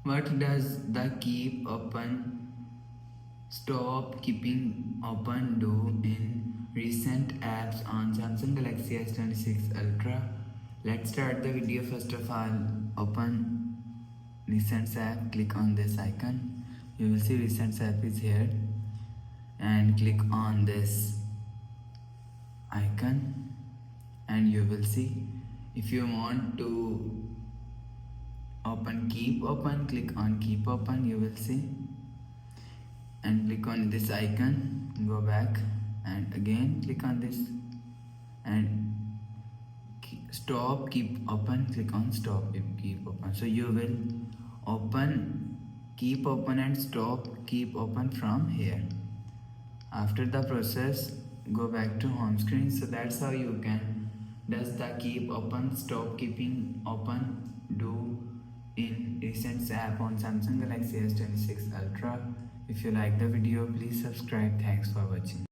What does the keep open, stop keeping open do in recent apps on Samsung Galaxy S26 Ultra? Let's start the video. First of all, open Recent app, click on this icon. You will see Recent app is here, and click on this icon and you will see. If you want to open keep open, click on keep open, you will see, and click on this icon, go back and again click on this, and stop keep open, click on stop keep open. So you will open keep open and stop keep open from here. After the process, go back to home screen. So that's how you can does the keep open, stop keeping open do in recent app on Samsung Galaxy S26 Ultra. If you like the video, please subscribe. Thanks for watching.